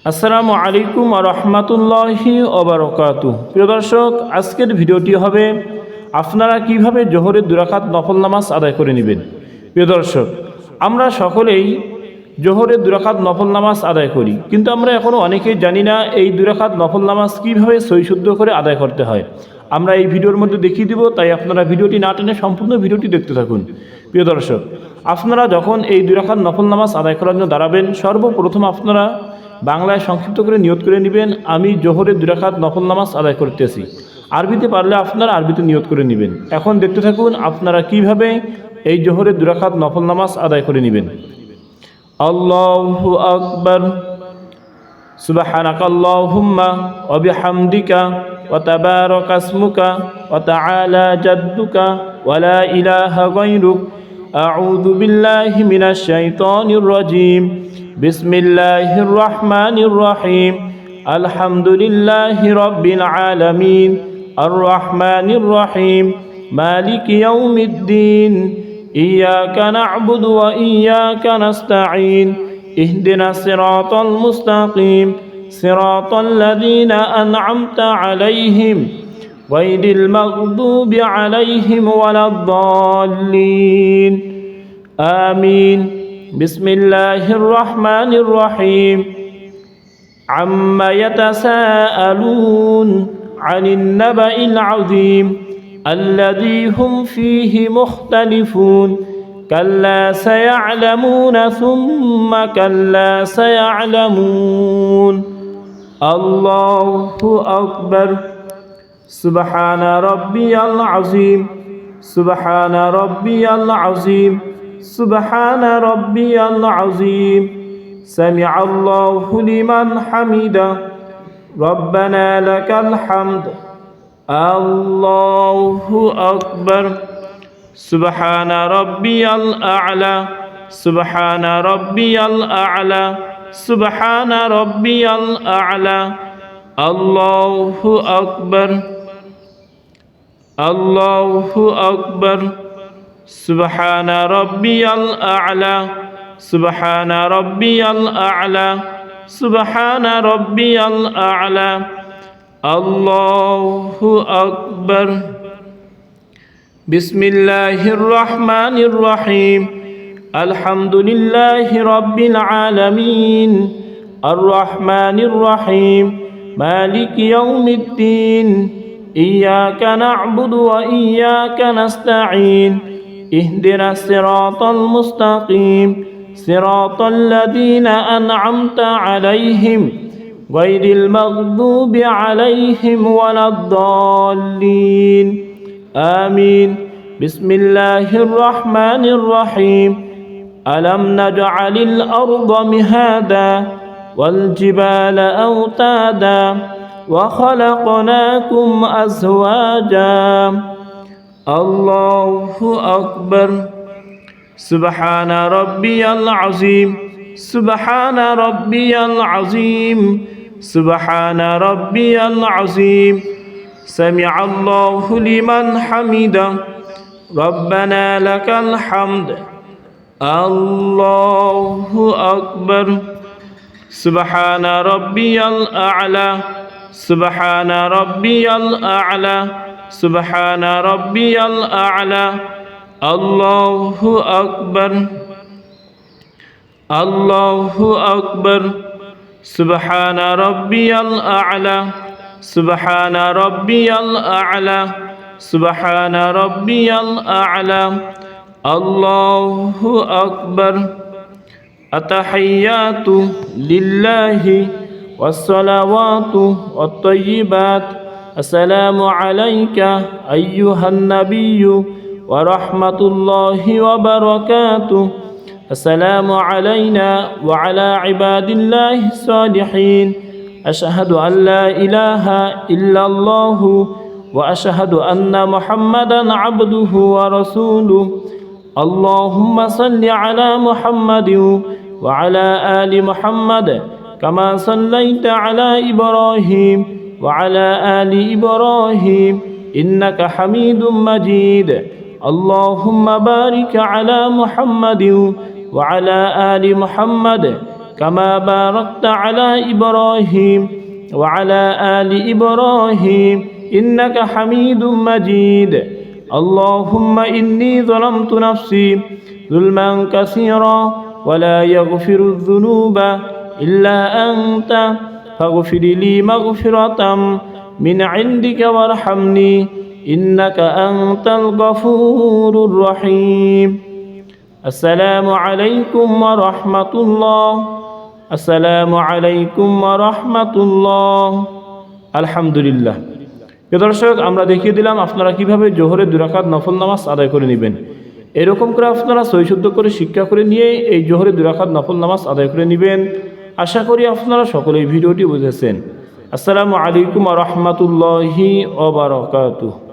আসসালামু আলাইকুম ওয়া রাহমাতুল্লাহি ওয়া বারাকাতুহু। প্রিয় দর্শক, আজকের ভিডিওটি হবে আপনারা কিভাবে জোহরের 2 রাকাত নফল নামাজ আদায় করে নেবেন। প্রিয় দর্শক, আমরা সকলেই জোহরের 2 রাকাত নফল নামাজ আদায় করি, কিন্তু আমরা এখনও অনেকেই জানি না এই 2 রাকাত নফল নামাজ কীভাবে সহিশুদ্ধ করে আদায় করতে হয়। আমরা এই ভিডিওর মধ্যে দেখিয়ে দিব, তাই আপনারা ভিডিওটি না টেনে সম্পূর্ণ ভিডিওটি দেখতে থাকুন। প্রিয় দর্শক, আপনারা যখন এই 2 রাকাত নফল নামাজ আদায় করার জন্য দাঁড়াবেন, সর্বপ্রথম আপনারা বাংলায় সংক্ষিপ্ত করে নিয়ত করে নেবেন, আমি জোহরের 2 রাকাত নফল নামাজ আদায় করতেছি। আরবিতে পারলে আপনারা আরবিতে নিয়ত করে নেবেন। এখন দেখতে থাকুন আপনারা কিভাবে এই জোহরের 2 রাকাত নফল নামাজ আদায় করে নেবেন। আল্লাহু আকবার, সুবহানাকাল্লাহুম্মা ওয়া বিহামদিকা ওয়া তাবারাকা ইসমুকা ওয়া তাআলা জাদ্দুকা ওয়া লা ইলাহা গায়রুক, আউযু বিল্লাহি মিনাশ শাইতানির রাজীম, বিসমিল্লাহির রহমানির রহিম, আলহামদুলিল্লাহি রাব্বিল আলামিন, আর রহমানির রহিম, মালিকি ইয়াউমিদ্দিন, ইয়াকা না'বুদু ওয়া ইয়াকা নাস্তাঈন, ইহদিনাস সিরাতাল মুস্তাকিম, সিরাতাল লাযীনা আন'আমতা আলাইহিম গায়রিল মাগদুবি আলাইহিম ওয়ালাদ-দাল্লিন, আমিন। বিসমিল্লাহির রহমানির রহিম, আম্মা ইয়াতাসাআলুন আনিন নাবাইল আযীম আল্লাযী হুম ফীহি মুখতালিফুন, কাল্লা সায়া'লামুনা সুম্মা কাল্লা সায়া'লামুন। আল্লাহু আকবার, সুবহানা রাব্বিয়াল আযীম, সুবহানা রাব্বিয়াল আযীম, সুবহানা রাব্বিয়াল আযীম, সামি'আল্লাহু লিমান হামিদা, রব্বানা লাকাল হামদ। আল্লাহু আকবার, সুবহানা রাব্বিয়াল আ'লা, সুবহানা রাব্বিয়াল আ'লা, সুবহানা রাব্বিয়াল আ'লা। আল্লাহু আকবার, আল্লাহু আকবার, সুবহানা রাব্বিয়াল আ'লা, সুবহানা রাব্বিয়াল আ'লা, সুবহানা রাব্বিয়াল আ'লা। আল্লাহু আকবার। বিসমিল্লাহির রহমানির রহিম, আলহামদুলিল্লাহি রাব্বিল আলামিন, আর রহমানির রহিম, মালিকি ইয়াউমিদ্দিন, ইয়াকা না'বুদু ওয়া ইয়াকা নাস্তাঈন, ইহদিনাস সিরাতাল মুস্তাকিম, সিরাতাল লাযীনা আন'আমতা আলাইহিম গায়রিল মাগদুবি আলাইহিম ওয়ালাদ-দাল্লিন, আমিন। বিসমিল্লাহির রহমানির রহিম, আলাম নাজআলিল আরদা মিহাদা ওয়াল জিবালা আওতাদা ওয়া খালাকনাকুম আজওয়াজা। আল্লাহু আকবার, সুবহানা রাব্বিয়াল আযীম, সুবহানা রাব্বিয়াল আযীম, সুবহানা রাব্বিয়াল আযীম, সামি'আল্লাহু লিমান হামিদা, রব্বানা লাকাল হামদ। আল্লাহু আকবার, সুবহানা রাব্বিয়াল আ'লা, সুবহানা রাব্বিয়াল আ'লা, সুবহানা রাব্বিয়াল আ'লা। আল্লাহু আকবার, আল্লাহু আকবার, সুবহানা রাব্বিয়াল আ'লা, সুবহানা রাব্বিয়াল আ'লা, সুবহানা রাব্বিয়াল আ'লা। আল্লাহু আকবার। আতাহিয়াতু লিল্লাহি ওয়াসসালাওয়াতু ওয়াত-তাইয়্যিবাত, আসসালামু আলাইকা আইয়ুহান নাবিয়্যু ওয়া রাহমাতুল্লাহি ওয়া বারাকাতুহু, আসসালামু আলাইনা ওয়া আলা ইবাদিল্লাহিস সালিহিন, আশহাদু আল লা ইলাহা ইল্লাল্লাহু ওয়া আশহাদু আন্না মুহাম্মাদান আবদুহু ওয়া রাসূলুহু। আল্লাহুম্মা সাল্লি আলা মুহাম্মাদিন ওয়া আলা আলি মুহাম্মাদ কামা সাল্লাইতা আলা ইব্রাহিম ওয়া আলা আলি ইব্রাহিম ইন্নাকা হামিদুম মাজিদ। আল্লাহুম্মা বারিক আলা মুহাম্মাদিন ওয়া আলা আলি মুহাম্মাদ كما باركت على إبراهيم وعلى آل إبراهيم إنك حميد مجيد اللهم إني ظلمت نفسي ظلما كثيرا ولا يغفر الذنوب إلا أنت فاغفر لي مغفرة من عندك وارحمني إنك أنت الغفور الرحيم السلام عليكم ورحمة الله السلام عليكم ورحمة الله الحمد لله প্রিয় দর্শক আমরা দেখিয়ে দিলাম আপনারা কিভাবে জোহরের 2 রাকাত নফল নামাজ আদায় করে নেবেন। এরকম করে আপনারা সহি শুদ্ধ করে শিক্ষা করে নিয়ে এই জোহরের 2 রাকাত নফল নামাজ আদায় করে নেবেন। আশা করি আপনারা সকলেই ভিডিওটি বুঝেছেন। আসসালামু আলাইকুম ওয়া রাহমাতুল্লাহি ওয়া বারাকাতুহু।